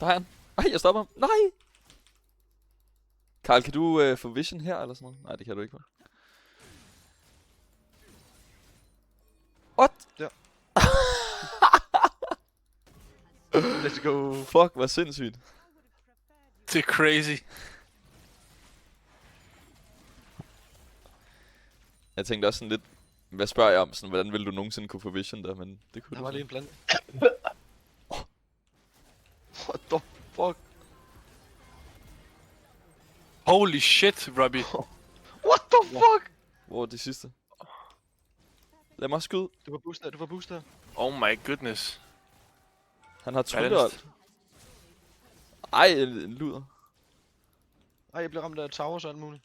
Der er han. Ej, jeg stopper ham. Nej! Karl, kan du få vision her eller sådan noget? Nej, det kan du ikke. What? Ja. Let's go. Fuck, hvor sindssygt. Det er crazy. Jeg tænkte også sådan lidt, hvad spørger jeg om? Sådan, hvordan ville du nogensinde kunne få vision der? Men det kunne Der du. var lige en bland. What the fuck? Holy shit, Robbie. What the fuck? Hvor er det sidste? Lad mig skyde. Du var boost der, du var boost der. Oh my goodness. Han har Balanced. tryllehold. Ej, en luder. Ej, jeg blev ramt af towers og alt muligt.